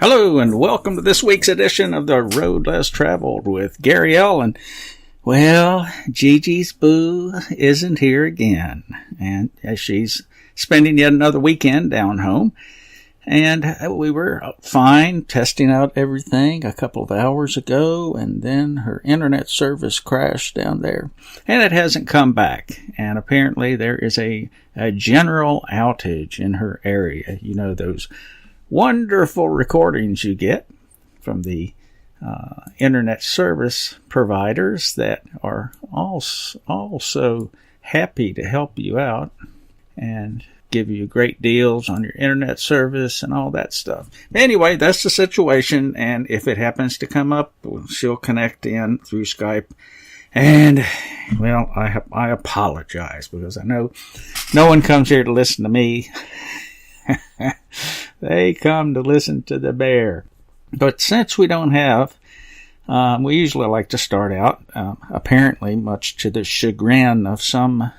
Hello and welcome to this week's edition of The Road Less Traveled with GaryL. And, well, Gigi's boo isn't here again. And she's spending yet another weekend down home. And we were fine testing out everything a couple of hours ago. And then her internet service crashed down there. And it hasn't come back. And apparently there is a general outage in her area. You know, those wonderful recordings you get from the internet service providers that are also happy to help you out and give you great deals on your internet service and all that stuff. Anyway, that's the situation, and if it happens to come up, she'll connect in through Skype. And, well, I apologize because I know no one comes here to listen to me. They come to listen to the bear. But since we don't have, we usually like to start out, apparently much to the chagrin of some,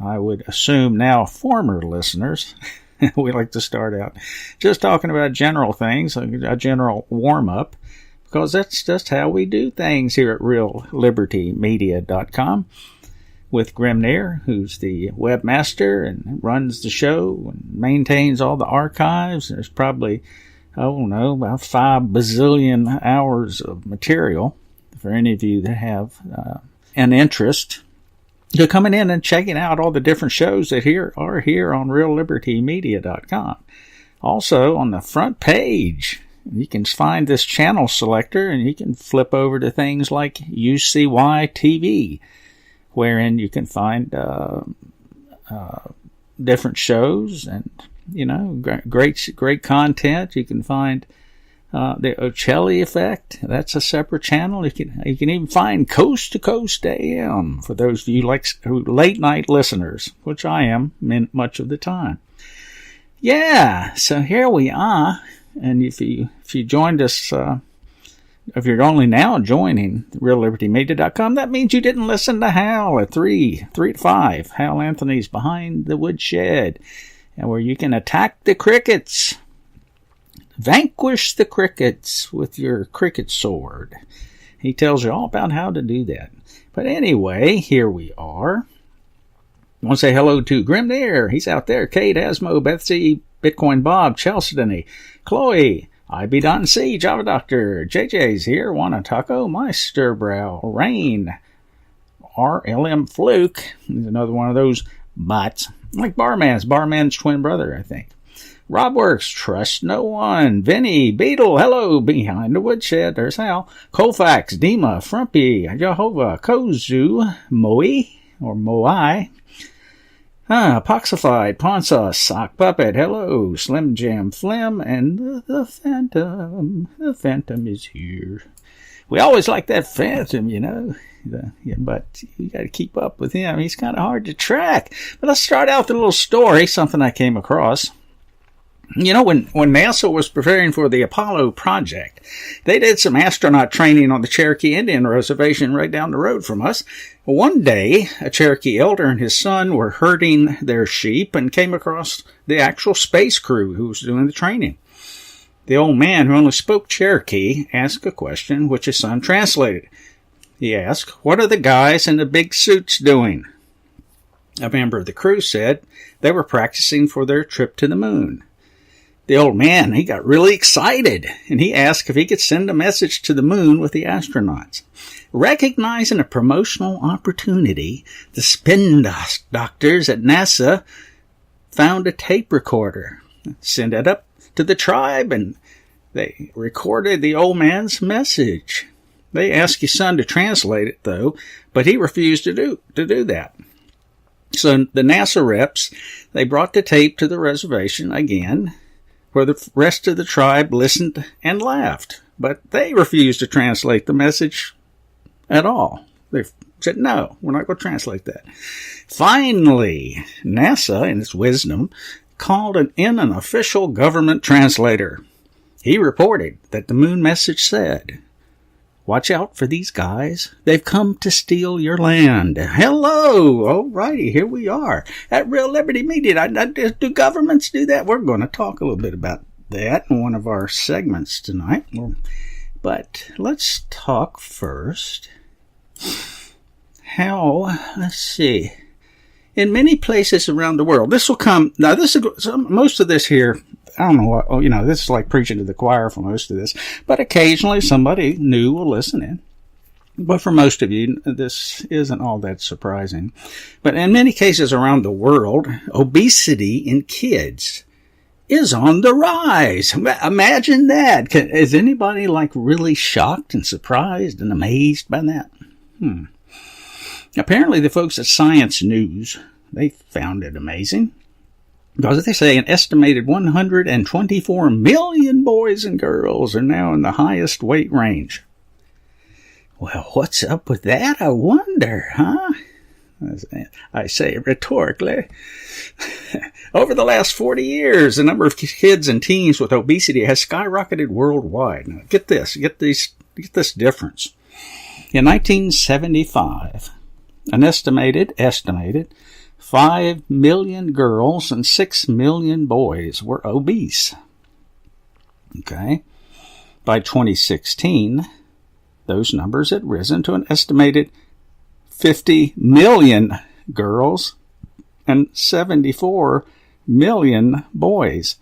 I would assume now former listeners, we like to start out just talking about general things, a general warm-up, because that's just how we do things here at reallibertymedia.com. With Grimnir, who's the webmaster and runs the show and maintains all the archives. There's probably, about 5 bazillion hours of material for any of you that have an interest to coming in and checking out all the different shows that are here on reallibertymedia.com. Also, on the front page, you can find this channel selector and you can flip over to things like UCY TV, wherein you can find different shows and, great content. You can find the Ocelli Effect. That's a separate channel. You can even find Coast to Coast AM for those of you late night listeners, which I am much of the time. Yeah, so here we are. And if you joined us, if you're only now joining reallibertymedia.com, that means you didn't listen to Hal at 3 to 5. Hal Anthony's Behind the Woodshed, and where you can attack the crickets. Vanquish the crickets with your cricket sword. He tells you all about how to do that. But anyway, here we are. I want to say hello to Grimnir. He's out there. Kate, Asmo, Betsy, Bitcoin Bob, Chalcedony, Chloe, IB.C, Java Doctor, JJ's here, Wanna Taco, Meisterbrow, Rain, RLM Fluke, he's another one of those bots, like Barman's twin brother, I think. Robworks, Trust No One, Vinny, Beetle, hello, Behind the Woodshed, there's Hal, Colfax, Dima, Frumpy, Jehovah, Kozu, Moai, Poxified, Pawn Sauce, Sock Puppet, hello, Slim Jam Flim, and the Phantom. The Phantom is here. We always like that Phantom, but you got to keep up with him. He's kind of hard to track. But let's start out with a little story, something I came across. When NASA was preparing for the Apollo project, they did some astronaut training on the Cherokee Indian Reservation right down the road from us. One day, a Cherokee elder and his son were herding their sheep and came across the actual space crew who was doing the training. The old man, who only spoke Cherokee, asked a question which his son translated. He asked, "What are the guys in the big suits doing?" A member of the crew said they were practicing for their trip to the moon. The old man, he got really excited, and he asked if he could send a message to the moon with the astronauts. Recognizing a promotional opportunity, the spin doctors at NASA found a tape recorder, sent it up to the tribe, and they recorded the old man's message. They asked his son to translate it, though, but he refused to do that. So the NASA reps, they brought the tape to the reservation again, where the rest of the tribe listened and laughed. But they refused to translate the message at all. They said, no, we're not going to translate that. Finally, NASA, in its wisdom, called in an official government translator. He reported that the moon message said, "Watch out for these guys. They've come to steal your land." Hello! Alrighty, here we are at Real Liberty Media. Do governments do that? We're going to talk a little bit about that in one of our segments tonight. But let's talk first let's see. In many places around the world, most of this here, I don't know what, this is like preaching to the choir for most of this, but occasionally somebody new will listen in. But for most of you, this isn't all that surprising. But in many cases around the world, obesity in kids is on the rise. Imagine that. Is anybody really shocked and surprised and amazed by that? Apparently the folks at Science News, they found it amazing. Because they say an estimated 124 million boys and girls are now in the highest weight range. Well, what's up with that, I wonder, huh? I say rhetorically. Over the last 40 years, the number of kids and teens with obesity has skyrocketed worldwide. Now, get this difference. In 1975, an estimated 5 million girls and 6 million boys were obese. Okay. By 2016, those numbers had risen to an estimated 50 million girls and 74 million boys.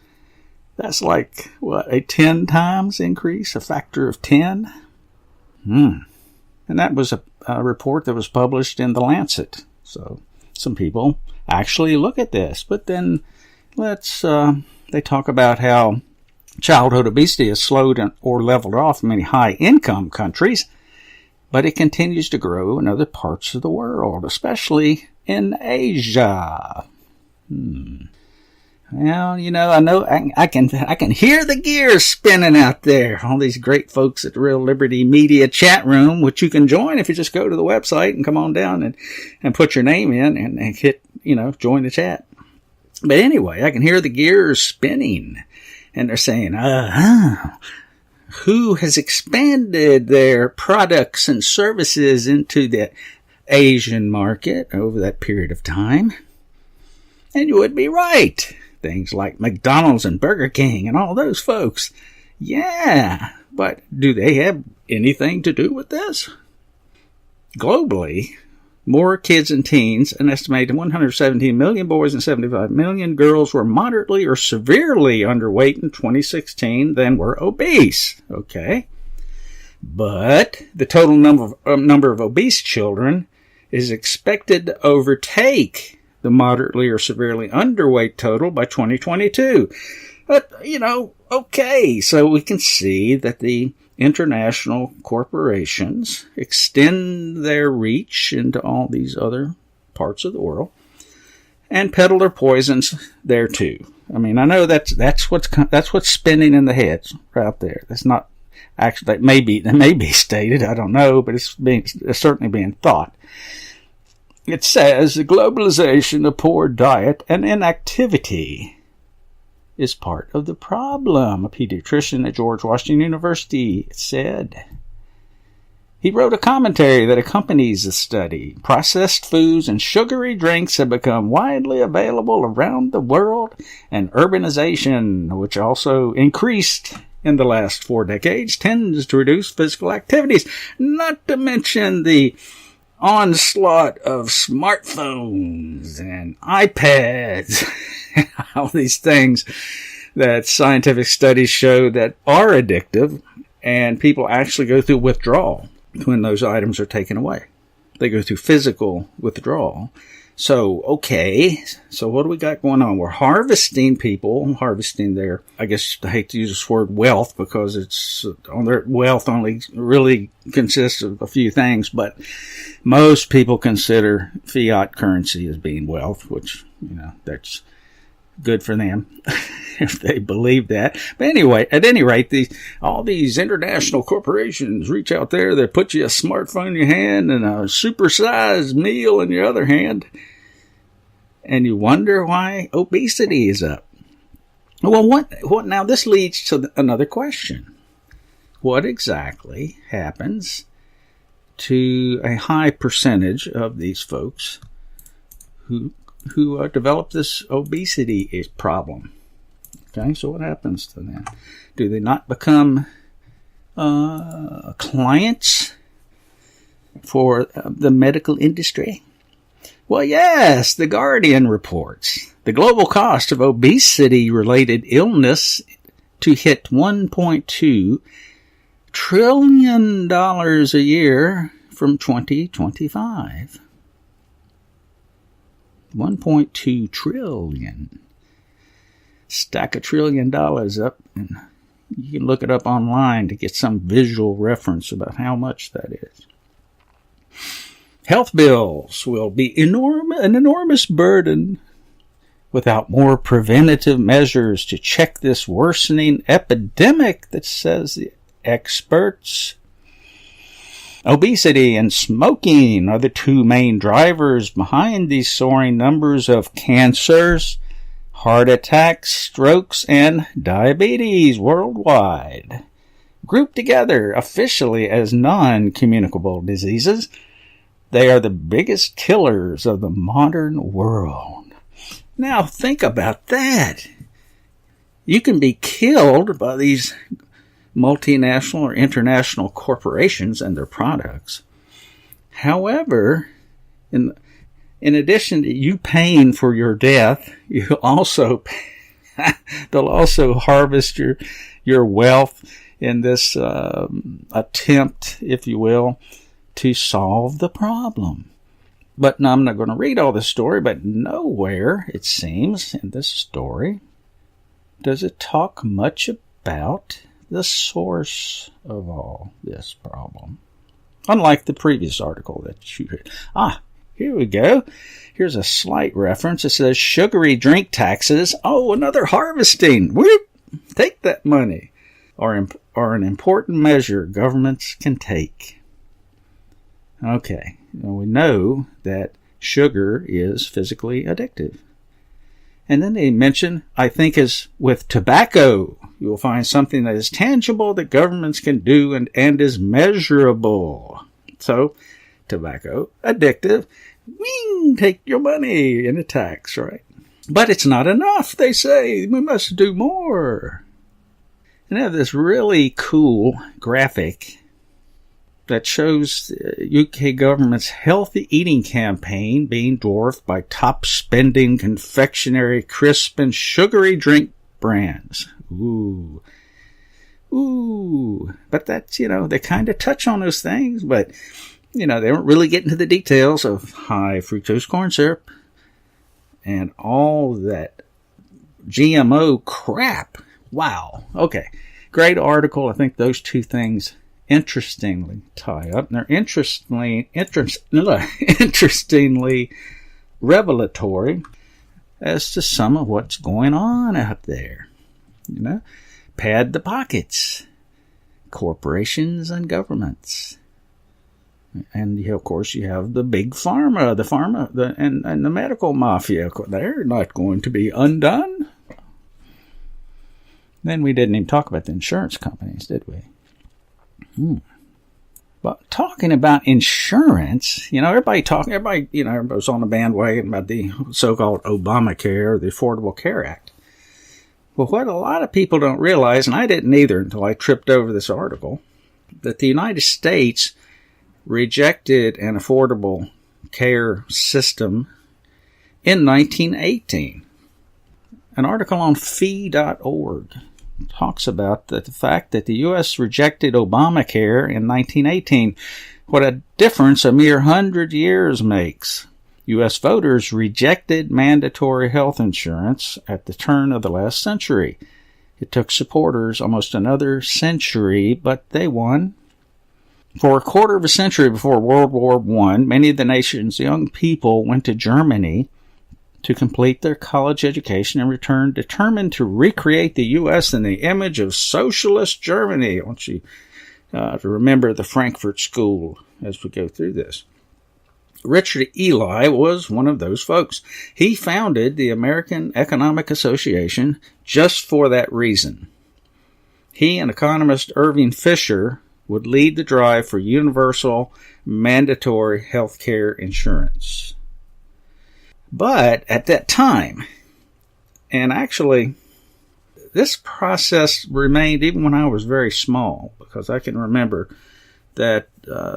That's a 10 times increase, a factor of 10? And that was a report that was published in The Lancet. So some people actually look at this. But then they talk about how childhood obesity has slowed or leveled off in many high-income countries, but it continues to grow in other parts of the world, especially in Asia. Well, I know I can hear the gears spinning out there. All these great folks at the Real Liberty Media chat room, which you can join if you just go to the website and come on down and put your name in and hit, join the chat. But anyway, I can hear the gears spinning. And they're saying, who has expanded their products and services into the Asian market over that period of time? And you would be right. Things like McDonald's and Burger King and all those folks. Yeah, but do they have anything to do with this? Globally, more kids and teens, an estimated 117 million boys and 75 million girls were moderately or severely underweight in 2016 than were obese. Okay. But the total number of obese children is expected to overtake the moderately or severely underweight total by 2022. But, okay, so we can see that the international corporations extend their reach into all these other parts of the world and peddle their poisons there too. I mean, I know that's what's spinning in the heads right there. That's not actually, that may be stated, I don't know, but it's certainly being thought. It says the globalization of poor diet and inactivity is part of the problem, a pediatrician at George Washington University said. He wrote a commentary that accompanies the study. Processed foods and sugary drinks have become widely available around the world, and urbanization, which also increased in the last 4 decades, tends to reduce physical activities, not to mention the onslaught of smartphones and iPads, all these things that scientific studies show that are addictive, and people actually go through withdrawal when those items are taken away. They go through physical withdrawal. So, okay, so what do we got going on? We're harvesting their, I guess I hate to use this word wealth because their wealth only really consists of a few things, but most people consider fiat currency as being wealth, which, that's good for them if they believe that. But anyway, at any rate, all these international corporations reach out there. They put you a smartphone in your hand and a supersized meal in your other hand. And you wonder why obesity is up. Well, what now? This leads to another question. What exactly happens to a high percentage of these folks who develop this obesity problem? Okay, so what happens to them? Do they not become clients for the medical industry? Well, yes, The Guardian reports the global cost of obesity-related illness to hit $1.2 trillion a year from 2025. 1.2 trillion. Stack $1 trillion up, and you can look it up online to get some visual reference about how much that is. Health bills will be an enormous burden without more preventative measures to check this worsening epidemic, that says the experts. Obesity and smoking are the two main drivers behind these soaring numbers of cancers, heart attacks, strokes, and diabetes worldwide. Grouped together officially as non-communicable diseases, they are the biggest killers of the modern world. Now think about that. You can be killed by these multinational or international corporations and their products. However, in addition to you paying for your death, they'll also harvest your wealth in this attempt, if you will, to solve the problem. But now I'm not going to read all this story, but nowhere, it seems, in this story does it talk much about the source of all this problem. Unlike the previous article that you read. Here we go. Here's a slight reference. It says sugary drink taxes. Oh, another harvesting. Whoop! Take that money. Are an important measure governments can take. Okay. Well, we know that sugar is physically addictive. And then they mention, I think, as with tobacco, you will find something that is tangible that governments can do and is measurable. So, tobacco, addictive, take your money in a tax, right? But it's not enough, they say. We must do more. And they have this really cool graphic that shows the UK government's healthy eating campaign being dwarfed by top-spending confectionery, crisp, and sugary drink brands. Ooh. But that's, they kind of touch on those things, but, they don't really get into the details of high fructose corn syrup and all that GMO crap. Wow. Okay. Great article. I think those two things interestingly tie up. And they're interestingly revelatory as to some of what's going on out there. Pad the pockets, corporations and governments. And of course you have the big pharma, and the medical mafia. They're not going to be undone. Then we didn't even talk about the insurance companies, did we? But talking about insurance, everybody was on the bandwagon about the so-called ObamaCare, the Affordable Care Act. Well, what a lot of people don't realize, and I didn't either until I tripped over this article, that the United States rejected an affordable care system in 1918. An article on fee.org talks about the fact that the U.S. rejected Obamacare in 1918. What a difference a mere 100 years makes. U.S. voters rejected mandatory health insurance at the turn of the last century. It took supporters almost another century, but they won. For a quarter of a century before World War I, many of the nation's young people went to Germany to complete their college education and returned determined to recreate the U.S. in the image of socialist Germany. I want you to remember the Frankfurt School as we go through this. Richard Ely was one of those folks. He founded the American Economic Association just for that reason. He and economist Irving Fisher would lead the drive for universal mandatory health care insurance. But at that time, and actually this process remained even when I was very small, because I can remember that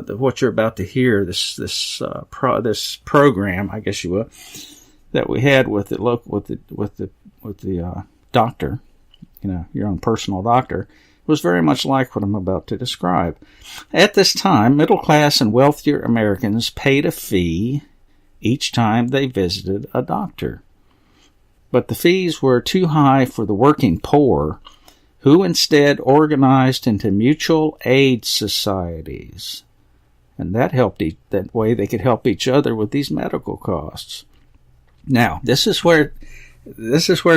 what you're about to hear, this program, I guess you will, that we had with the doctor, your own personal doctor, was very much like what I'm about to describe. At this time, middle class and wealthier Americans paid a fee each time they visited a doctor. But the fees were too high for the working poor, who instead organized into mutual aid societies. And that way they could help each other with these medical costs. Now, this is where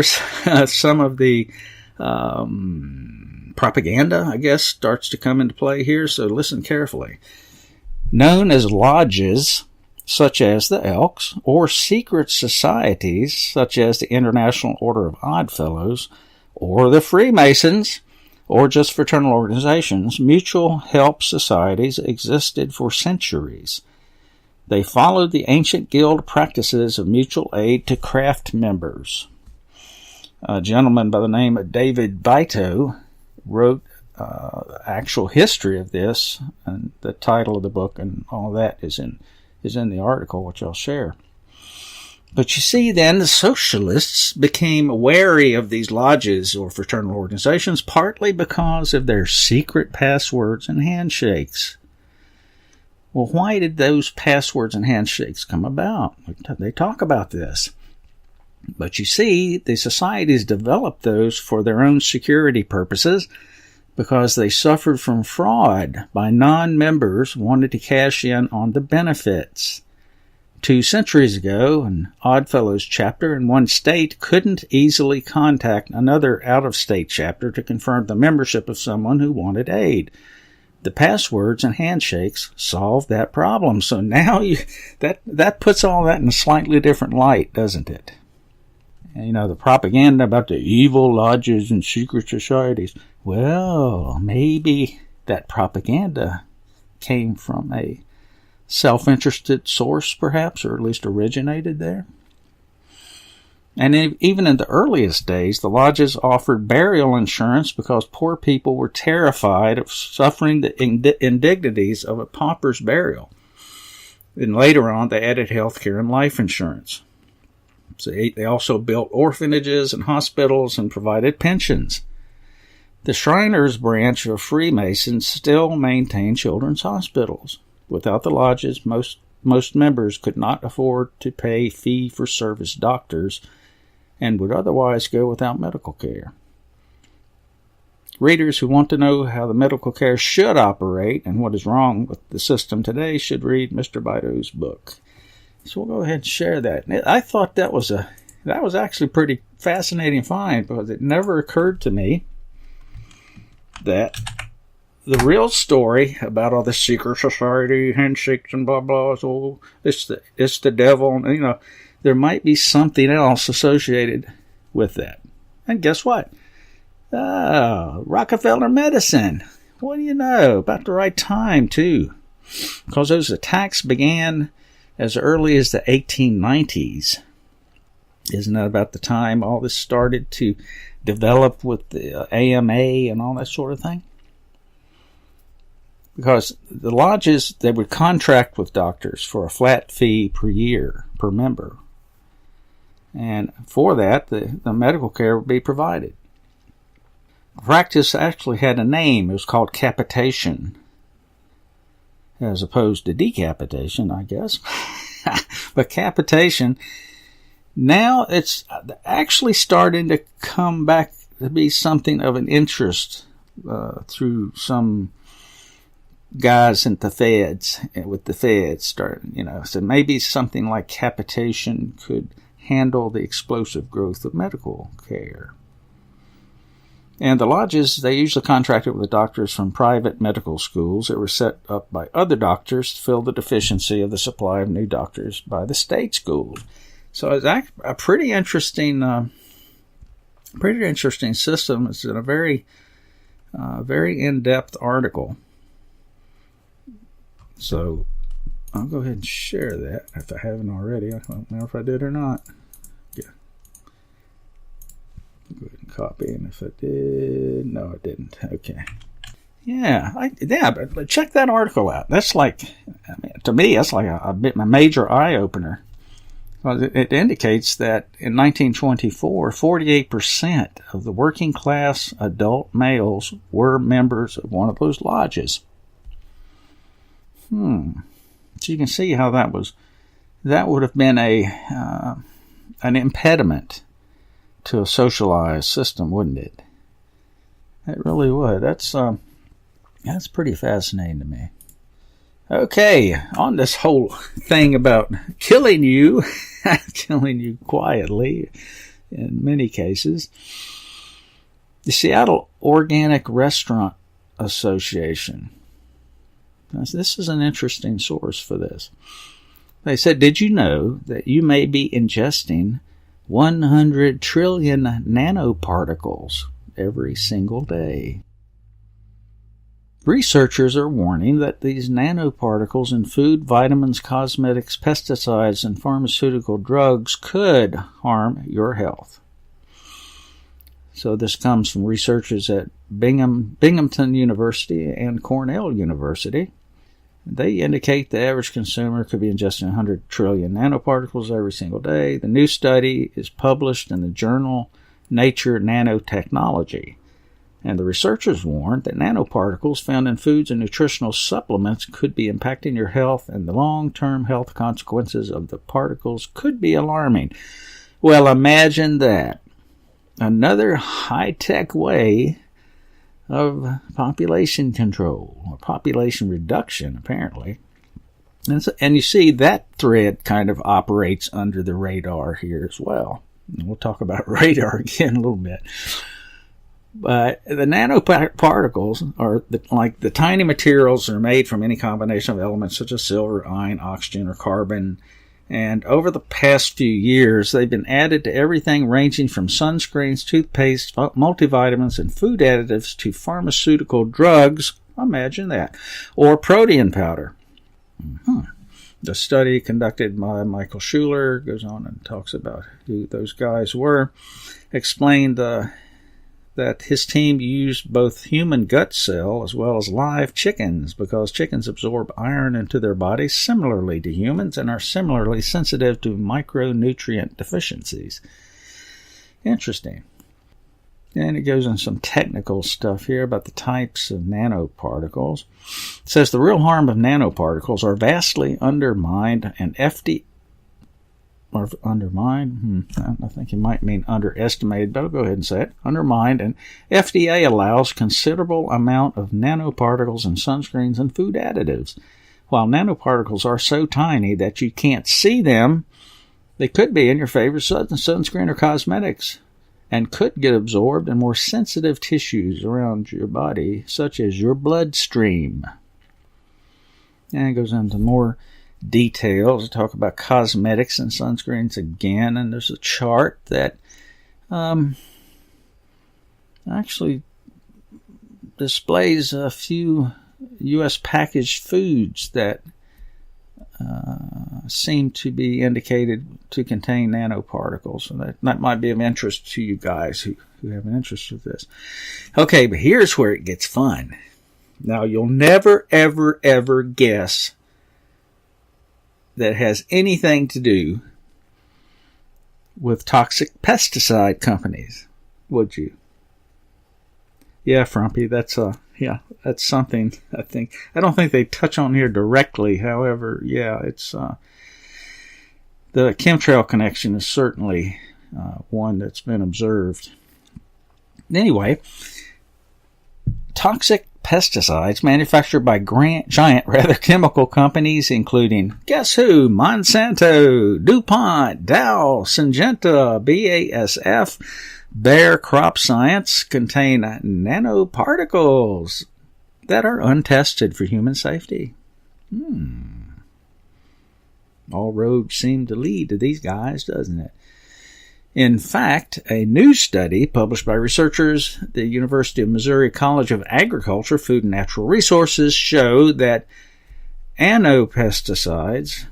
some of the propaganda, I guess, starts to come into play here, so listen carefully. Known as lodges, such as the Elks, or secret societies, such as the International Order of Oddfellows, or the Freemasons, or just fraternal organizations, mutual help societies existed for centuries. They followed the ancient guild practices of mutual aid to craft members. A gentleman by the name of David Vito wrote actual history of this, and the title of the book and all that is in the article, which I'll share. But you see, then the socialists became wary of these lodges or fraternal organizations, partly because of their secret passwords and handshakes. Well, why did those passwords and handshakes come about? They talk about this. But you see, the societies developed those for their own security purposes because they suffered from fraud by non-members who wanted to cash in on the benefits. 2 centuries ago, an Oddfellows chapter in one state couldn't easily contact another out-of-state chapter to confirm the membership of someone who wanted aid. The passwords and handshakes solved that problem. So now that puts all that in a slightly different light, doesn't it? And, the propaganda about the evil lodges and secret societies. Well, maybe that propaganda came from a self-interested source, perhaps, or at least originated there. And even in the earliest days, the lodges offered burial insurance because poor people were terrified of suffering the indignities of a pauper's burial. And later on, they added health care and life insurance. So they also built orphanages and hospitals and provided pensions. The Shriners branch of Freemasons still maintain children's hospitals. Without the lodges, most members could not afford to pay fee-for-service doctors and would otherwise go without medical care. Readers who want to know how the medical care should operate and what is wrong with the system today should read Mr. Bido's book. So we'll go ahead and share that. I thought that was actually a pretty fascinating find, because it never occurred to me that the real story about all the secret society handshakes and blah blah it's the devil, and there might be something else associated with that. And guess what? Rockefeller medicine. What do you know? About the right time too, because those attacks began as early as the 1890s. Isn't that about the time all this started to develop with the AMA and all that sort of thing? Because the lodges, they would contract with doctors for a flat fee per year, per member. And for that, the medical care would be provided. Practice actually had a name. It was called capitation, as opposed to decapitation, I guess. But capitation, now it's actually starting to come back to be something of an interest through some guys at the feds, with the feds starting, so maybe something like capitation could handle the explosive growth of medical care. And the lodges, they usually contracted with doctors from private medical schools that were set up by other doctors to fill the deficiency of the supply of new doctors by the state schools. So it's a pretty interesting system. It's in a very in-depth article. So I'll go ahead and share that if I haven't already. I don't know if I did or not. Yeah. Go ahead and copy, and if it did, no, it didn't. Okay. Yeah, but check that article out. That's like, to me, that's like a major eye-opener. Well, it indicates that in 1924, 48% of the working class adult males were members of one of those lodges. So you can see how that would have been an impediment to a socialized system, wouldn't it? It really would. That's pretty fascinating to me. Okay, on this whole thing about killing you, killing you quietly in many cases, the Seattle Organic Restaurant Association. Now, this is an interesting source for this. They said, did you know that you may be ingesting 100 trillion nanoparticles every single day? Researchers are warning that these nanoparticles in food, vitamins, cosmetics, pesticides, and pharmaceutical drugs could harm your health. So this comes from researchers at Binghamton University and Cornell University. They indicate the average consumer could be ingesting 100 trillion nanoparticles every single day. The new study is published in the journal Nature Nanotechnology. And the researchers warned that nanoparticles found in foods and nutritional supplements could be impacting your health, and the long-term health consequences of the particles could be alarming. Well, imagine that. Another high-tech way of population control, or population reduction, apparently. And you see that thread kind of operates under the radar here as well. And we'll talk about radar again in a little bit. But the nanoparticles are like the tiny materials that are made from any combination of elements such as silver, iron, oxygen, or carbon. And over the past few years, they've been added to everything ranging from sunscreens, toothpaste, multivitamins, and food additives to pharmaceutical drugs. Imagine that. Or protein powder. The study conducted by Michael Schuler goes on and talks about who those guys were. Explained that his team used both human gut cell as well as live chickens because chickens absorb iron into their bodies similarly to humans and are similarly sensitive to micronutrient deficiencies. Interesting. And it goes into some technical stuff here about the types of nanoparticles. It says the real harm of nanoparticles are vastly undermined and or undermined. I think you might mean underestimated, but I'll go ahead and say it. Undermined, and FDA allows considerable amount of nanoparticles in sunscreens and food additives. While nanoparticles are so tiny that you can't see them, they could be in your favorite sunscreen or cosmetics and could get absorbed in more sensitive tissues around your body, such as your bloodstream. And it goes into more details. I talk about cosmetics and sunscreens again, and there's a chart that actually displays a few U.S. packaged foods that seem to be indicated to contain nanoparticles. So that might be of interest to you guys who have an interest with this. Okay, but here's where it gets fun. Now, you'll never, ever, ever guess that has anything to do with toxic pesticide companies, would you? Yeah, Frumpy, that's something I think. I don't think they touch on here directly. However, yeah, it's the chemtrail connection is certainly one that's been observed. Anyway, toxic pesticides manufactured by giant chemical companies including, guess who? Monsanto, DuPont, Dow, Syngenta, BASF, Bayer Crop Science contain nanoparticles that are untested for human safety. All roads seem to lead to these guys, doesn't it? In fact, a new study published by researchers at the University of Missouri College of Agriculture, Food and Natural Resources showed that nanopesticides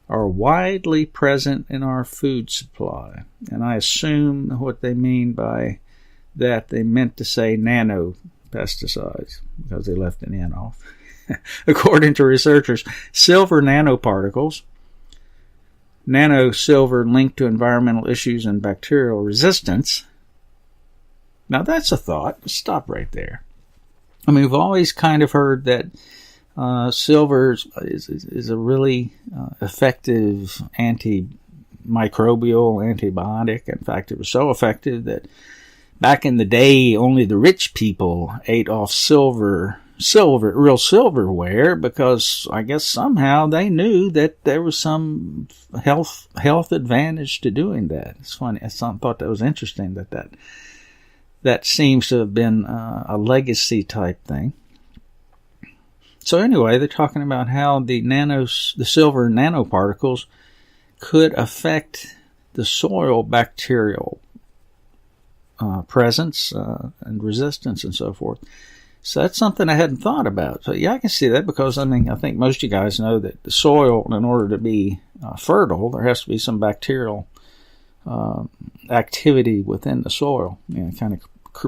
are widely present in our food supply. And I assume what they mean by that, they meant to say nanopesticides because they left an N off. According to researchers, silver nanoparticles, nano-silver linked to environmental issues and bacterial resistance. Now that's a thought. Stop right there. I mean, we've always kind of heard that silver is a really effective antimicrobial antibiotic. In fact, it was so effective that back in the day, only the rich people ate off real silverware, because I guess somehow they knew that there was some health advantage to doing that. It's funny. I thought that was interesting that seems to have been a legacy type thing. So anyway, they're talking about how the silver nanoparticles could affect the soil bacterial presence and resistance and so forth. So that's something I hadn't thought about. So yeah, I can see that, because I think most of you guys know that the soil, in order to be fertile, there has to be some bacterial activity within the soil. You know, it kind of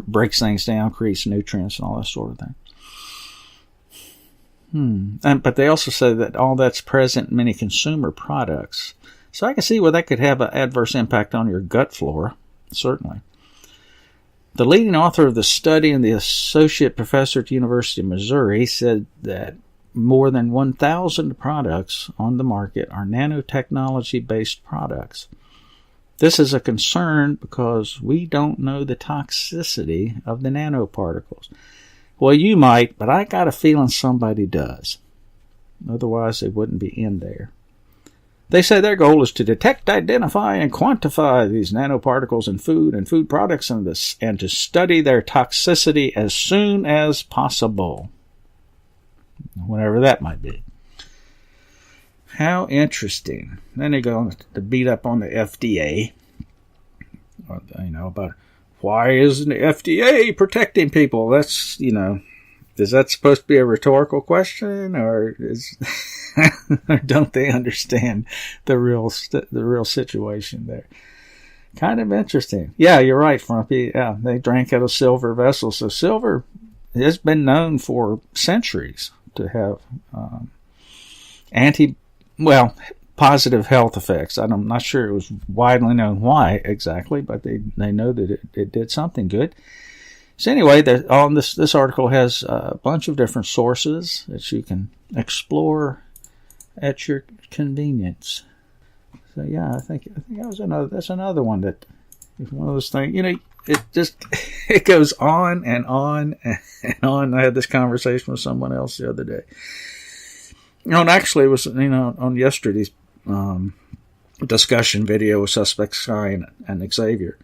breaks things down, creates nutrients and all that sort of thing. But they also say that all that's present in many consumer products. So I can see where that could have an adverse impact on your gut flora, certainly. The leading author of the study and the associate professor at the University of Missouri said that more than 1,000 products on the market are nanotechnology-based products. This is a concern because we don't know the toxicity of the nanoparticles. Well, you might, but I got a feeling somebody does. Otherwise, they wouldn't be in there. They say their goal is to detect, identify, and quantify these nanoparticles in food and food products and to study their toxicity as soon as possible. Whatever that might be. How interesting. Then they go to beat up on the FDA. About why isn't the FDA protecting people? That's, is that supposed to be a rhetorical question, or or don't they understand the real situation there? Kind of interesting. Yeah, you're right, Frumpy. Yeah, they drank out of silver vessels. So silver has been known for centuries to have positive health effects. I'm not sure it was widely known why exactly, but they know that it did something good. So anyway, this article has a bunch of different sources that you can explore at your convenience. So yeah, I think that's another one that is one of those things. It goes on and on and on. I had this conversation with someone else the other day. And actually, it was on yesterday's discussion video with Suspect Sky and Xavier.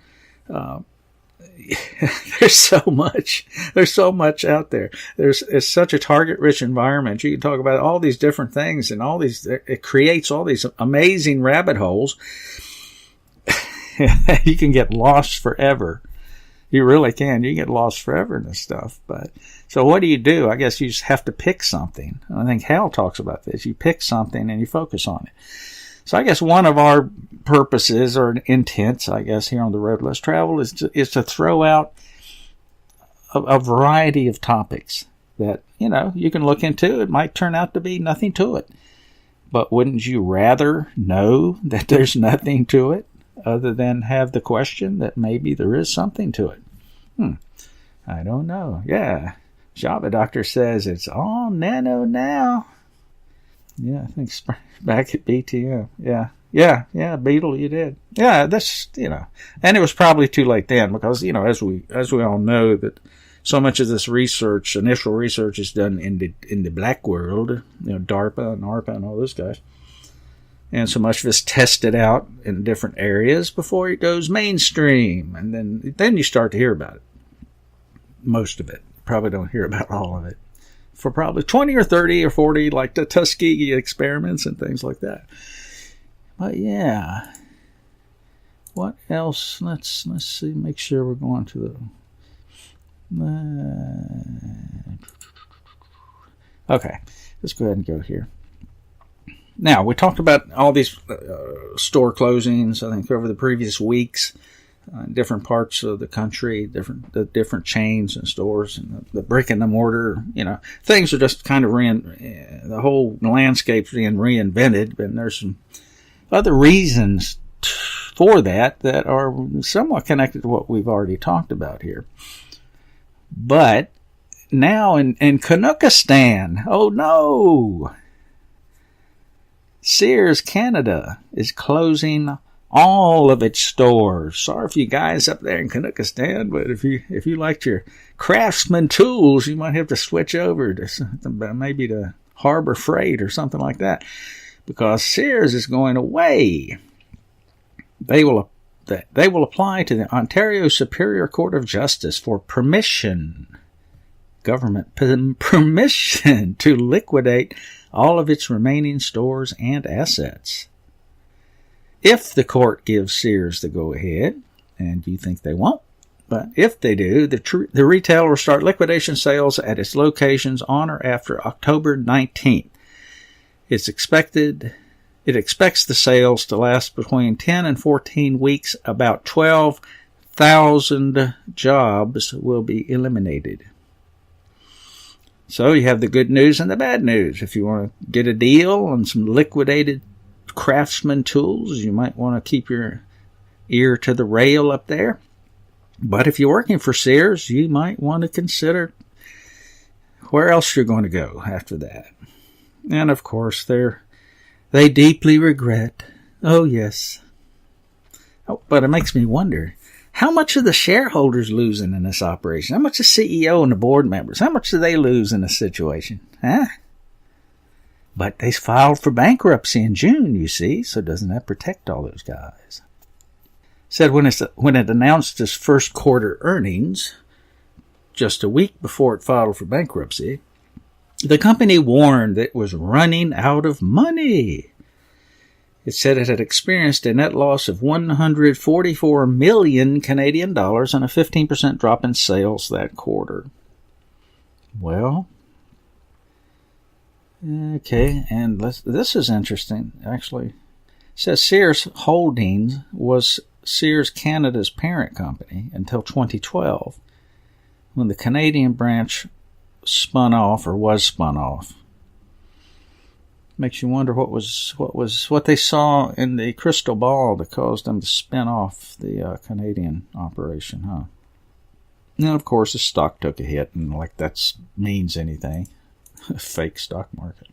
There's so much out there. It's such a target-rich environment. You can talk about all these different things, and it creates all these amazing rabbit holes. You can get lost forever. You really can. You get lost forever in this stuff. But so what do? I guess you just have to pick something. I think Hal talks about this. You pick something and you focus on it. So I guess one of our purposes or intents, I guess, here on the Road Less Travel is to throw out a variety of topics that, you can look into. It might turn out to be nothing to it. But wouldn't you rather know that there's nothing to it other than have the question that maybe there is something to it? I don't know. Yeah. Java Doctor says it's all nano now. Yeah, I think back at BTM. Yeah, Beetle, you did. Yeah, that's, and it was probably too late then because, as we all know that so much of this initial research is done in the black world, DARPA and ARPA and all those guys. And so much of it's tested out in different areas before it goes mainstream. And then you start to hear about it. Most of it. Probably don't hear about all of it. For probably 20 or 30 or 40, like the Tuskegee experiments and things like that. But yeah. What else? Let's see. Make sure we're going to the... Okay. Let's go ahead and go here. Now, we talked about all these store closings, I think, over the previous weeks. Different parts of the country, the different chains and stores, and the brick and the mortar, things are just kind of the whole landscape's being reinvented, and there's some other reasons for that are somewhat connected to what we've already talked about here. But now in Canuckistan, oh no! Sears Canada is closing all of its stores. Sorry for you guys up there in Canuckistan, but if you liked your Craftsman tools, you might have to switch over to something, maybe to Harbor Freight or something like that, because Sears is going away. They will apply to the Ontario Superior Court of Justice for government permission to liquidate all of its remaining stores and assets. If the court gives Sears the go-ahead, and you think they won't, but if they do, the retailer will start liquidation sales at its locations on or after October 19th. It expects the sales to last between 10 and 14 weeks. About 12,000 jobs will be eliminated. So you have the good news and the bad news. If you want to get a deal on some liquidated Craftsman tools, you might want to keep your ear to the rail up there. But if you're working for Sears, you might want to consider where else you're going to go after that. And of course, they deeply regret. Oh, yes. Oh, but it makes me wonder, how much are the shareholders losing in this operation? How much the CEO and the board members, how much do they lose in this situation? Huh? But they filed for bankruptcy in June, you see, so doesn't that protect all those guys? Said when it announced its first quarter earnings, just a week before it filed for bankruptcy, the company warned that it was running out of money. It said it had experienced a net loss of 144 million Canadian dollars and a 15% drop in sales that quarter. Well, okay, and this is interesting, actually. It says Sears Holdings was Sears Canada's parent company until 2012, when the Canadian branch was spun off. Makes you wonder what they saw in the crystal ball that caused them to spin off the Canadian operation, huh? Now, of course, the stock took a hit, and like that means anything. Fake stock market.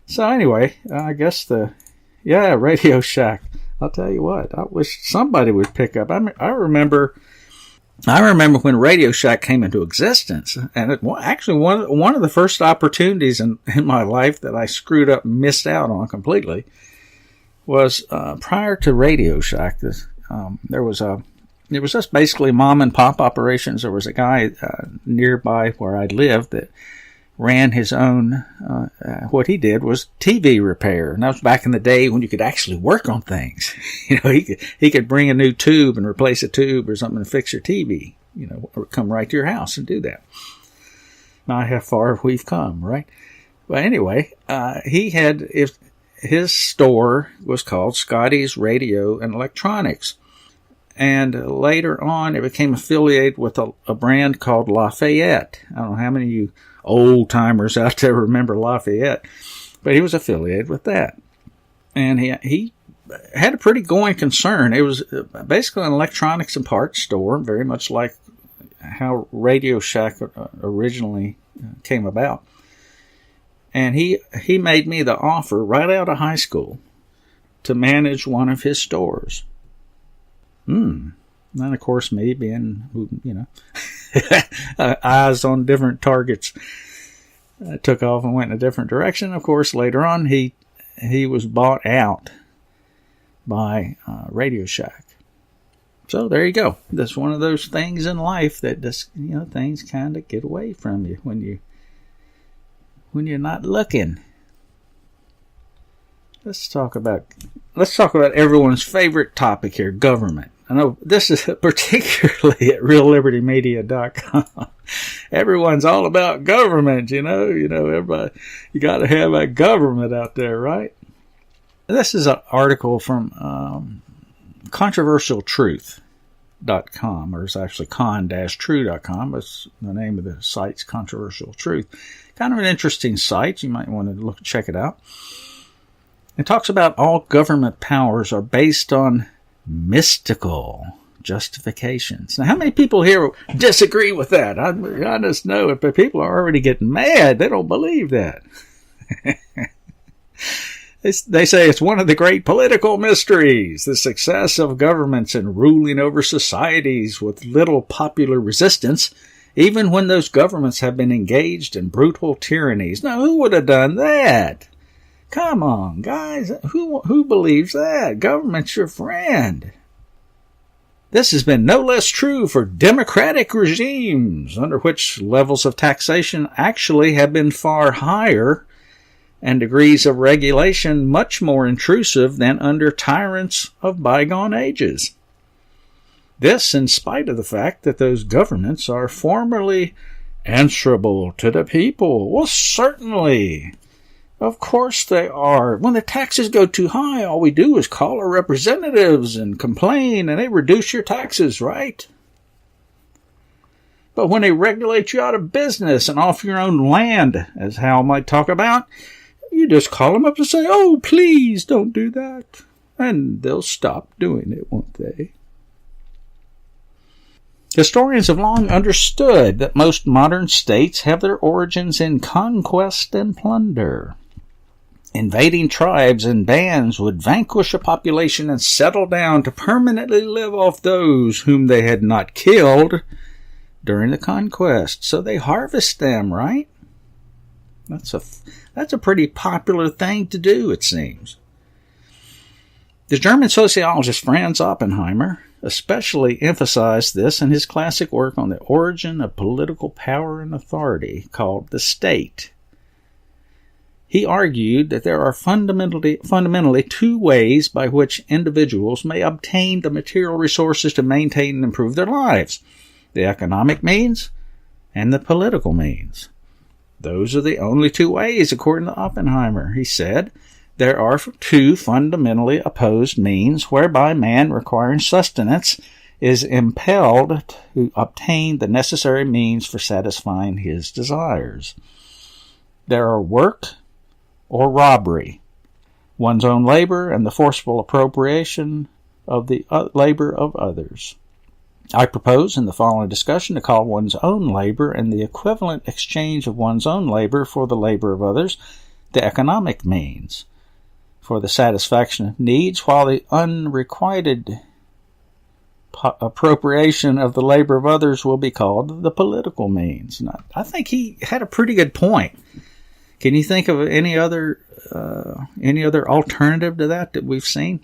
So anyway, I guess Radio Shack. I'll tell you what, I wish somebody would pick up. I remember when Radio Shack came into existence, and actually one of the first opportunities in my life that I screwed up and missed out on completely was prior to Radio Shack. There was just basically mom and pop operations. There was a guy nearby where I lived that ran his own, what he did was TV repair. And that was back in the day when you could actually work on things. He could bring a new tube and replace a tube or something and fix your TV, or come right to your house and do that. Not how far we've come, right? But anyway, his store was called Scotty's Radio and Electronics. And later on, it became affiliated with a brand called Lafayette. I don't know how many of you old-timers out there remember Lafayette, but he was affiliated with that. And he had a pretty going concern. It was basically an electronics and parts store, very much like how Radio Shack originally came about. And he made me the offer right out of high school to manage one of his stores. And of course, me being, eyes on different targets, took off and went in a different direction. Of course, later on, he was bought out by Radio Shack. So there you go. That's one of those things in life that just, things kind of get away from you when you're not looking. Let's talk about everyone's favorite topic here, government. I know this is particularly at reallibertymedia.com. Everyone's all about government, everybody. You got to have a government out there, right? This is an article from controversialtruth.com, or it's actually con-true.com. It's the name of the site's Controversial Truth. Kind of an interesting site. You might want to check it out. It talks about all government powers are based on mystical justifications. Now, how many people here disagree with that? I just know it, but people are already getting mad. They don't believe that. They say it's one of the great political mysteries, the success of governments in ruling over societies with little popular resistance, even when those governments have been engaged in brutal tyrannies. Now, who would have done that? Come on, guys. Who believes that? Government's your friend. This has been no less true for democratic regimes, under which levels of taxation actually have been far higher and degrees of regulation much more intrusive than under tyrants of bygone ages. This in spite of the fact that those governments are formally answerable to the people. Well, certainly. Of course they are. When the taxes go too high, all we do is call our representatives and complain, and they reduce your taxes, right? But when they regulate you out of business and off your own land, as Hal might talk about, you just call them up and say, oh, please don't do that. And they'll stop doing it, won't they? Historians have long understood that most modern states have their origins in conquest and plunder. Invading tribes and bands would vanquish a population and settle down to permanently live off those whom they had not killed during the conquest. So they harvest them, right? That's a pretty popular thing to do, it seems. The German sociologist Franz Oppenheimer especially emphasized this in his classic work on the origin of political power and authority called The State. He argued that there are fundamentally two ways by which individuals may obtain the material resources to maintain and improve their lives: the economic means and the political means. Those are the only two ways, according to Oppenheimer. He said, there are two fundamentally opposed means whereby man requiring sustenance is impelled to obtain the necessary means for satisfying his desires. There are work or robbery, one's own labor and the forcible appropriation of the labor of others. I propose in the following discussion to call one's own labor and the equivalent exchange of one's own labor for the labor of others the economic means for the satisfaction of needs, while the unrequited appropriation of the labor of others will be called the political means. And I think he had a pretty good point. Can you think of any other alternative to that we've seen?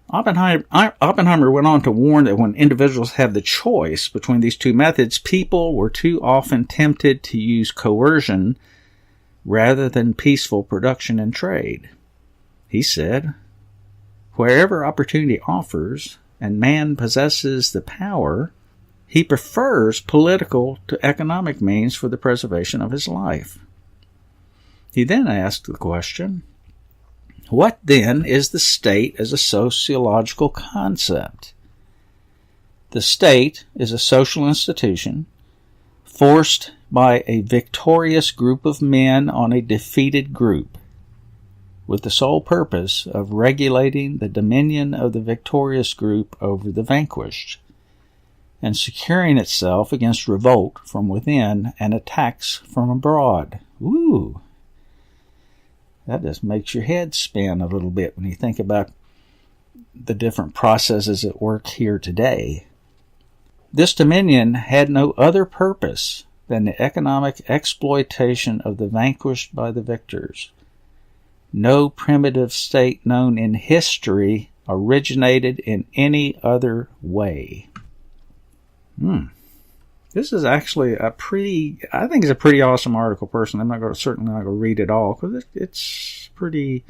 Oppenheimer went on to warn that when individuals have the choice between these two methods, people were too often tempted to use coercion rather than peaceful production and trade. He said, wherever opportunity offers and man possesses the power, he prefers political to economic means for the preservation of his life. He then asked the question, what then is the state as a sociological concept? The state is a social institution forced by a victorious group of men on a defeated group, with the sole purpose of regulating the dominion of the victorious group over the vanquished, and securing itself against revolt from within and attacks from abroad. Ooh! That just makes your head spin a little bit when you think about the different processes at work here today. This dominion had no other purpose than the economic exploitation of the vanquished by the victors. No primitive state known in history originated in any other way. This is actually I think it's a pretty awesome article, personally. I'm certainly not going to read it all, because it's pretty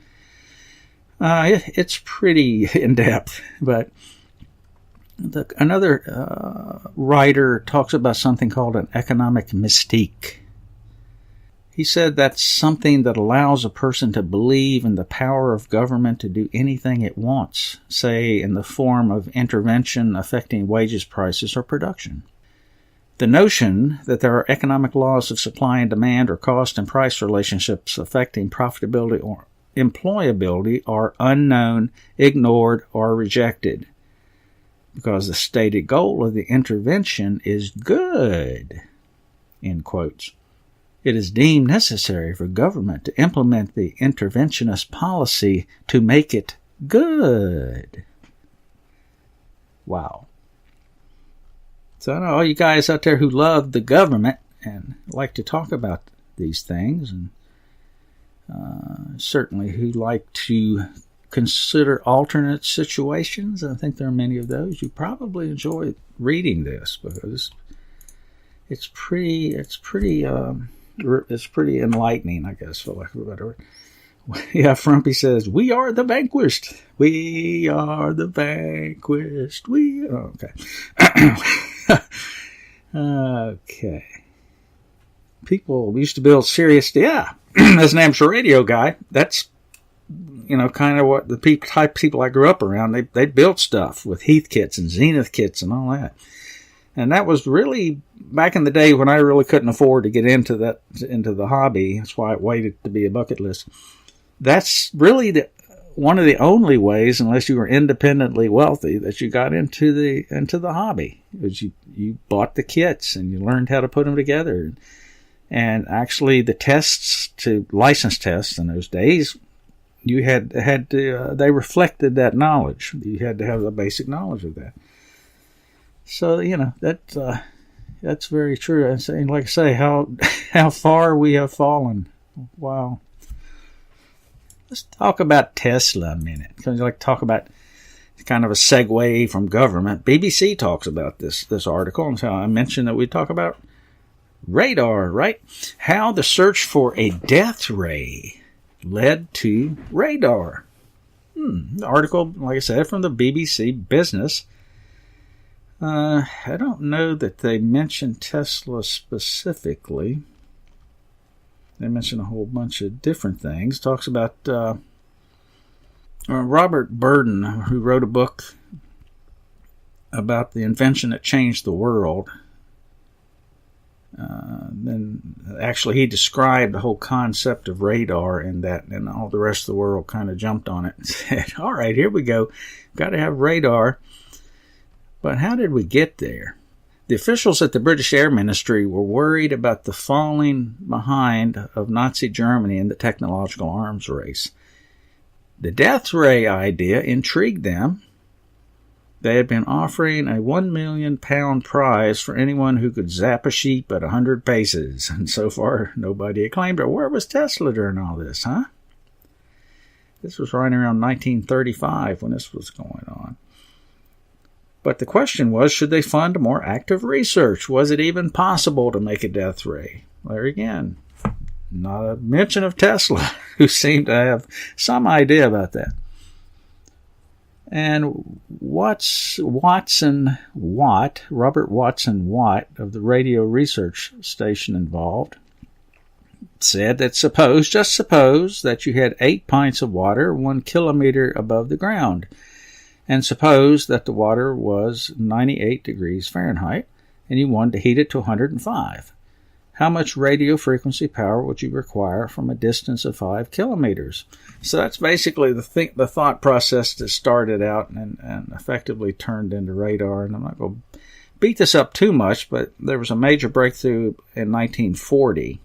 in depth. But another writer talks about something called an economic mystique. He said that's something that allows a person to believe in the power of government to do anything it wants, say in the form of intervention affecting wages, prices, or production. The notion that there are economic laws of supply and demand or cost and price relationships affecting profitability or employability are unknown, ignored, or rejected, because the stated goal of the intervention is good, end quotes. It is deemed necessary for government to implement the interventionist policy to make it good. Wow. So I know all you guys out there who love the government and like to talk about these things, and certainly who like to consider alternate situations. I think there are many of those. You probably enjoy reading this because it's pretty enlightening, I guess, for lack of a better word. Yeah, Frumpy says, "We are the vanquished. We are the vanquished. Okay. Okay. People used to build serious, as an amateur radio guy, that's, kind of what the type of people I grew up around. They built stuff with Heath kits and Zenith kits and all that. And that was really back in the day when I really couldn't afford to get into the hobby. That's why it waited to be a bucket list. That's really one of the only ways, unless you were independently wealthy, that you got into the hobby. Was you bought the kits and you learned how to put them together. And actually, the tests, license tests in those days, you had to. They reflected that knowledge. You had to have the basic knowledge of that. So that's very true. I'm saying, like I say, how far we have fallen. Wow. Let's talk about Tesla a minute. Because I like to talk about kind of a segue from government. BBC talks about this article, and so I mentioned that we talk about radar, right? How the search for a death ray led to radar. The article, like I said, from the BBC Business. I don't know that they mentioned Tesla specifically. They mention a whole bunch of different things. Talks about Robert Burden, who wrote a book about the invention that changed the world. Then actually he described the whole concept of radar in that, and all the rest of the world kind of jumped on it and said, all right, here we go. Got to have radar. But how did we get there? The officials at the British Air Ministry were worried about the falling behind of Nazi Germany in the technological arms race. The death ray idea intrigued them. They had been offering a £1 million prize for anyone who could zap a sheep at 100 paces, and so far nobody had claimed it. Where was Tesla during all this, huh? This was right around 1935 when this was going on. But the question was, should they fund more active research? Was it even possible to make a death ray? There again, not a mention of Tesla, who seemed to have some idea about that. And Robert Watson Watt of the radio research station involved, said that just suppose that you had 8 pints of water 1 kilometer above the ground, and suppose that the water was 98 degrees Fahrenheit, and you wanted to heat it to 105. How much radio frequency power would you require from a distance of 5 kilometers? So that's basically the thought process that started out and effectively turned into radar. And I'm not going to beat this up too much, but there was a major breakthrough in 1940,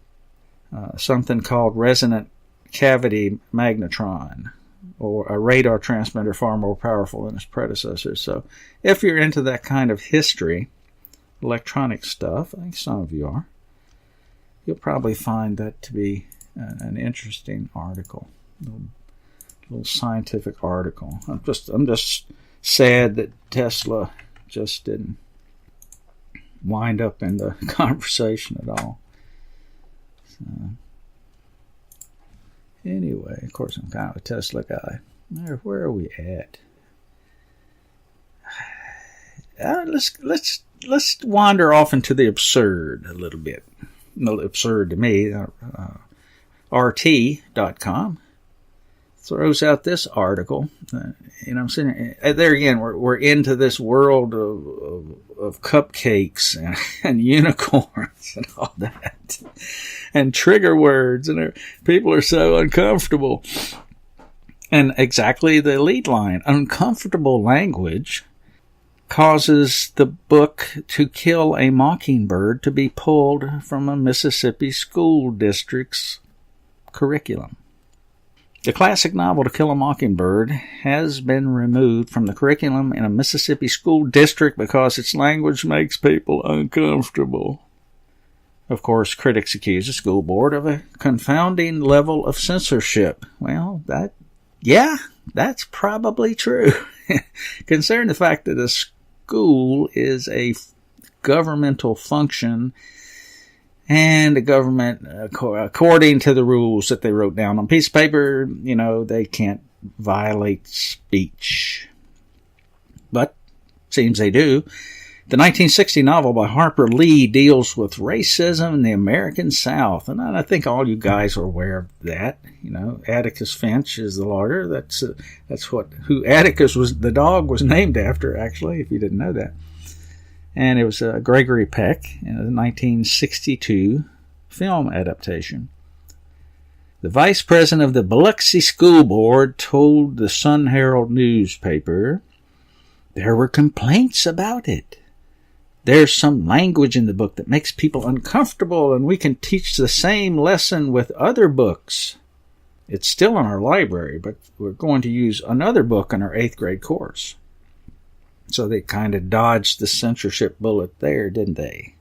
something called resonant cavity magnetron, or a radar transmitter far more powerful than its predecessor. So if you're into that kind of history, electronic stuff, I think some of you are, you'll probably find that to be an interesting article, a little scientific article. I'm just sad that Tesla just didn't wind up in the conversation at all. So, anyway, of course, I'm kind of a Tesla guy. Where are we at? Let's wander off into the absurd a little bit. absurd to me. RT.com throws out this article. I'm sitting there again. We're into this world of cupcakes and unicorns and all that, and trigger words, and people are so uncomfortable. And exactly the lead line: uncomfortable language causes the book To Kill a Mockingbird to be pulled from a Mississippi school district's curriculum. The classic novel To Kill a Mockingbird has been removed from the curriculum in a Mississippi school district because its language makes people uncomfortable. Of course, critics accuse the school board of a confounding level of censorship. Well, that's probably true. Considering the fact that a school is a governmental function, and the government, according to the rules that they wrote down on a piece of paper, they can't violate speech. But seems they do. The 1960 novel by Harper Lee deals with racism in the American South, and I think all you guys are aware of that. Atticus Finch is the lawyer. That's who Atticus was. The dog was named after, actually, if you didn't know that. And it was Gregory Peck in a 1962 film adaptation. The vice president of the Biloxi School Board told the Sun Herald newspaper there were complaints about it. There's some language in the book that makes people uncomfortable, and we can teach the same lesson with other books. It's still in our library, but we're going to use another book in our 8th grade course. So they kind of dodged the censorship bullet there, didn't they?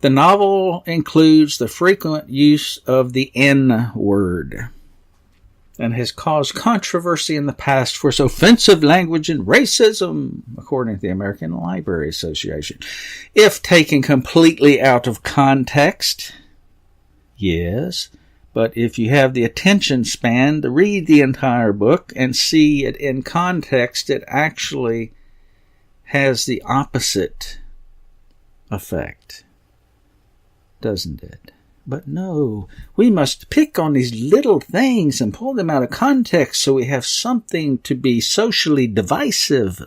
The novel includes the frequent use of the N-word and has caused controversy in the past for its offensive language and racism, according to the American Library Association. If taken completely out of context, yes, but if you have the attention span to read the entire book and see it in context, it actually has the opposite effect, doesn't it? But no, we must pick on these little things and pull them out of context so we have something to be socially divisive.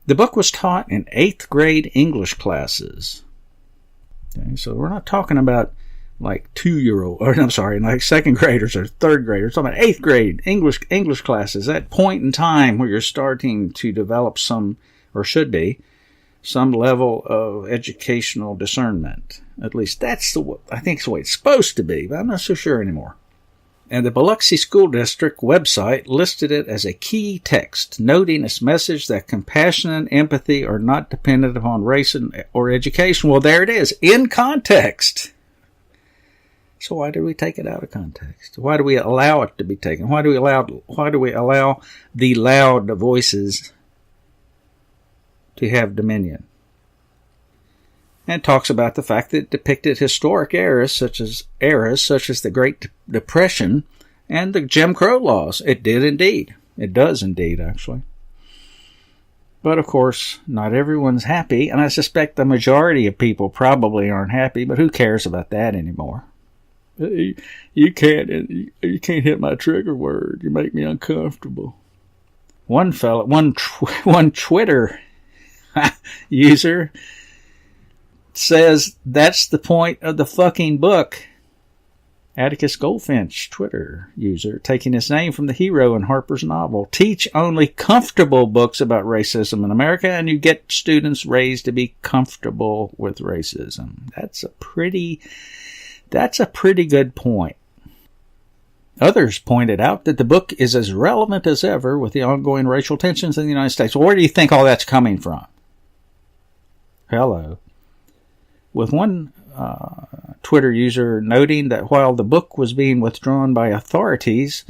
The book was taught in 8th grade English classes. Okay, so we're not talking about like like second graders or third graders. We're talking about 8th grade English classes. That point in time where you're starting to develop some, or should be, some level of educational discernment. At least that's I think it's the way it's supposed to be, but I'm not so sure anymore. And the Biloxi School District website listed it as a key text, noting its message that compassion and empathy are not dependent upon race or education. Well, there it is, in context. So why do we take it out of context? Why do we allow it to be taken? Why do we allow the loud voices to have dominion? And talks about the fact that it depicted historic eras such as the Great Depression and the Jim Crow laws. It did indeed. It does indeed, actually. But of course, not everyone's happy, and I suspect the majority of people probably aren't happy, but who cares about that anymore? You can't hit my trigger word. You make me uncomfortable. One Twitter user says that's the point of the fucking book. Atticus Goldfinch, Twitter user, taking his name from the hero in Harper's novel. Teach only comfortable books about racism in America, and you get students raised to be comfortable with racism. That's a pretty good point. Others pointed out that the book is as relevant as ever with the ongoing racial tensions in the United States. Well, where do you think all that's coming from? Hello. With one Twitter user noting that while the book was being withdrawn by authorities,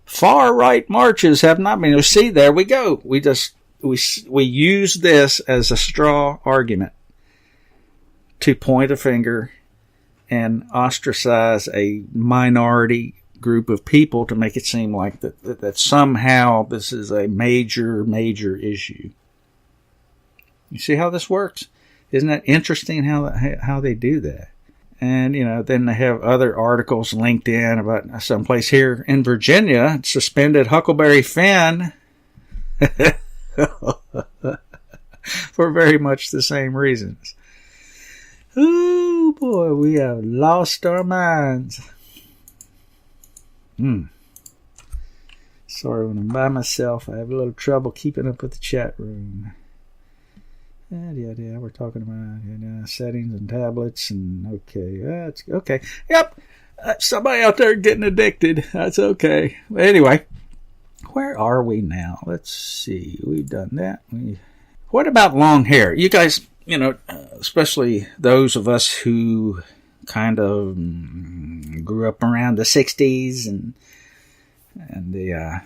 far-right marches have not been. See, there we go. We use this as a straw argument to point a finger and ostracize a minority group of people to make it seem like that somehow this is a major issue. You see how this works? Isn't that interesting how they do that? And, then they have other articles linked in about someplace here in Virginia, suspended Huckleberry Finn for very much the same reasons. Oh, boy, we have lost our minds. Sorry, when I'm by myself, I have a little trouble keeping up with the chat room. Yeah, we're talking about settings and tablets, and okay. Yep, somebody out there getting addicted. That's okay. But anyway, where are we now? Let's see. We've done that. What about long hair? You guys, especially those of us who kind of grew up around the 60s and the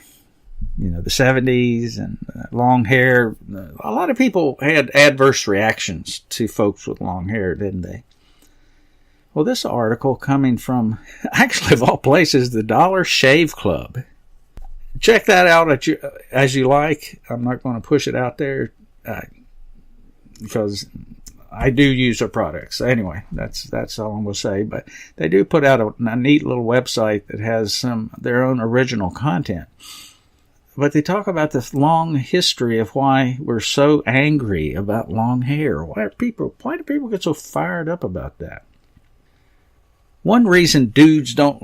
the 70s and long hair. A lot of people had adverse reactions to folks with long hair, didn't they? Well, this article coming from, actually of all places, the Dollar Shave Club. Check that out as you like. I'm not going to push it out there because I do use their products. Anyway, that's all I'm going to say. But they do put out a neat little website that has their own original content. But they talk about this long history of why we're so angry about long hair. Why do people get so fired up about that? One reason dudes don't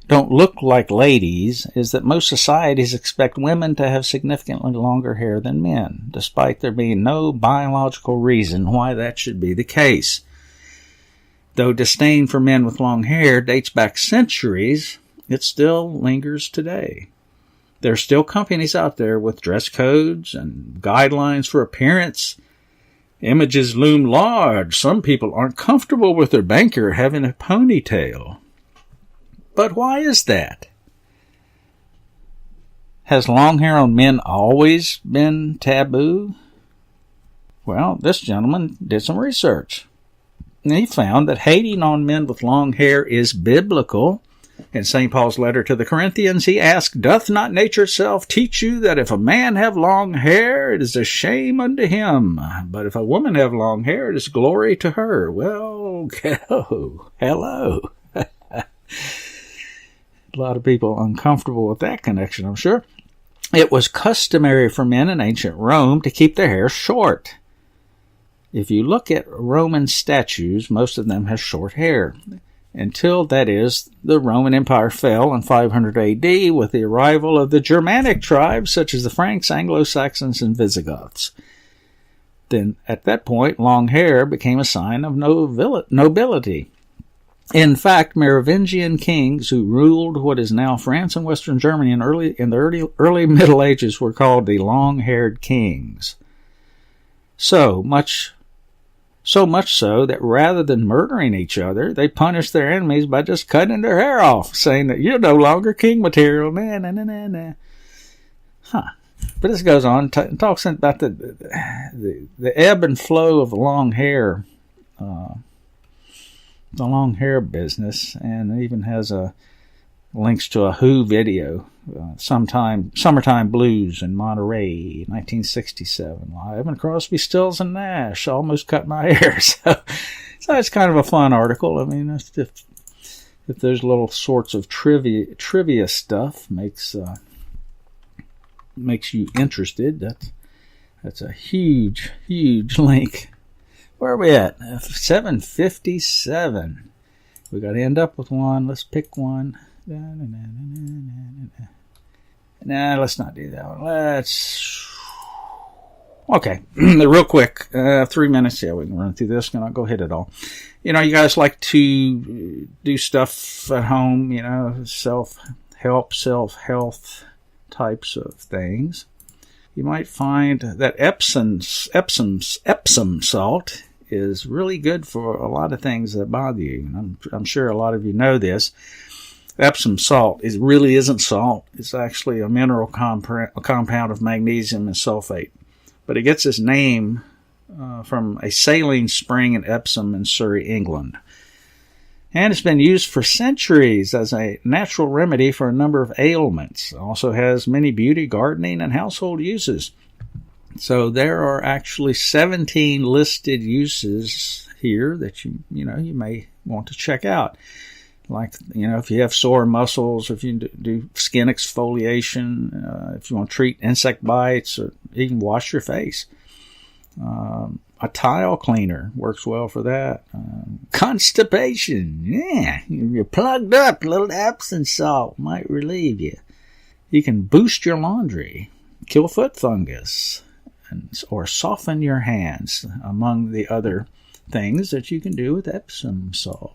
look like ladies is that most societies expect women to have significantly longer hair than men, despite there being no biological reason why that should be the case. Though disdain for men with long hair dates back centuries, it still lingers today. There are still companies out there with dress codes and guidelines for appearance. Images loom large. Some people aren't comfortable with their banker having a ponytail. But why is that? Has long hair on men always been taboo? Well, this gentleman did some research. And he found that hating on men with long hair is biblical. In St. Paul's letter to the Corinthians, he asked, "Doth not nature itself teach you that if a man have long hair, it is a shame unto him? But if a woman have long hair, it is glory to her." Well, hello. A lot of people uncomfortable with that connection, I'm sure. It was customary for men in ancient Rome to keep their hair short. If you look at Roman statues, most of them have short hair. Until, that is, the Roman Empire fell in 500 AD with the arrival of the Germanic tribes such as the Franks, Anglo-Saxons, and Visigoths. Then, at that point, long hair became a sign of nobility. In fact, Merovingian kings who ruled what is now France and Western Germany in the early Middle Ages were called the long-haired kings. So much so that rather than murdering each other, they punished their enemies by just cutting their hair off, saying that you're no longer king material. Nah. But this goes on, talks about the ebb and flow of the long hair business, and even has links to a Who video, Summertime Blues in Monterey, 1967. Live, and Crosby, Stills, and Nash almost cut my hair. So it's kind of a fun article. I mean, if there's little sorts of trivia stuff makes you interested, that's a huge link. Where are we at? 7:57. We got to end up with one. Let's pick one. Nah, let's not do that one. Okay, real quick, 3 minutes. Yeah, we can run through this. Gonna go hit it all. You guys like to do stuff at home, self-help, self-health types of things. You might find that Epsom salt is really good for a lot of things that bother you. I'm sure a lot of you know this. Epsom salt really isn't salt. It's actually a mineral compound of magnesium and sulfate. But it gets its name from a saline spring in Epsom in Surrey, England. And it's been used for centuries as a natural remedy for a number of ailments. It also has many beauty, gardening, and household uses. So there are actually 17 listed uses here that you may want to check out. Like, if you have sore muscles, if you do skin exfoliation, if you want to treat insect bites, or even wash your face. A tile cleaner works well for that. Constipation, yeah, you're plugged up, a little Epsom salt might relieve you. You can boost your laundry, kill foot fungus, or soften your hands, among the other things that you can do with Epsom salt.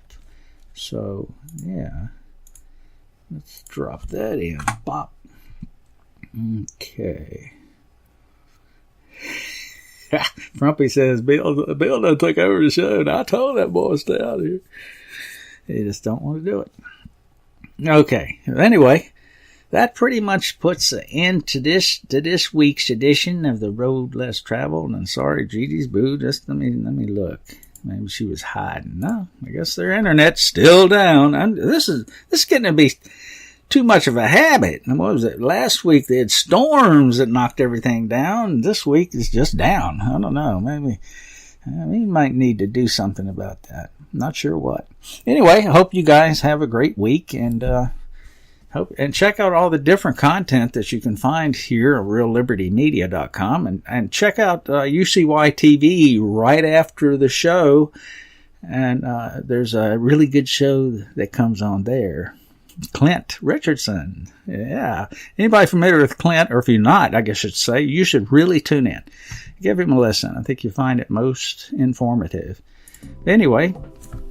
So, yeah, let's drop that in. Bop. Okay. Frumpy says, Bill doesn't take over the show, and I told that boy to stay out of here. They just don't want to do it. Okay. Anyway, that pretty much puts an end to this week's edition of The Road Less Traveled. And sorry, Gigi's boo. Just let me look. Maybe she was hiding. No, I guess their internet's still down. This is getting to be too much of a habit. And what was it? Last week they had storms that knocked everything down. This week is just down. I don't know. Maybe we might need to do something about that. Not sure what. Anyway, I hope you guys have a great week, and check out all the different content that you can find here at reallibertymedia.com, and check out UCY TV right after the show. And there's a really good show that comes on there. Clint Richardson. Yeah. Anybody familiar with Clint, or if you're not, I guess I should say, you should really tune in. Give him a listen. I think you'll find it most informative. Anyway,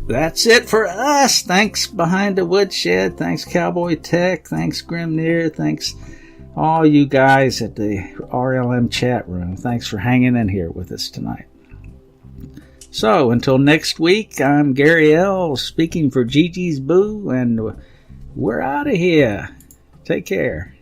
that's it for us. Thanks Behind the Woodshed. Thanks Cowboy Tech. Thanks Grimnir. Thanks all you guys at the RLM chat room. Thanks for hanging in here with us tonight. So until next week, I'm GaryL speaking for Gigi's Boo, and we're out of here. Take care.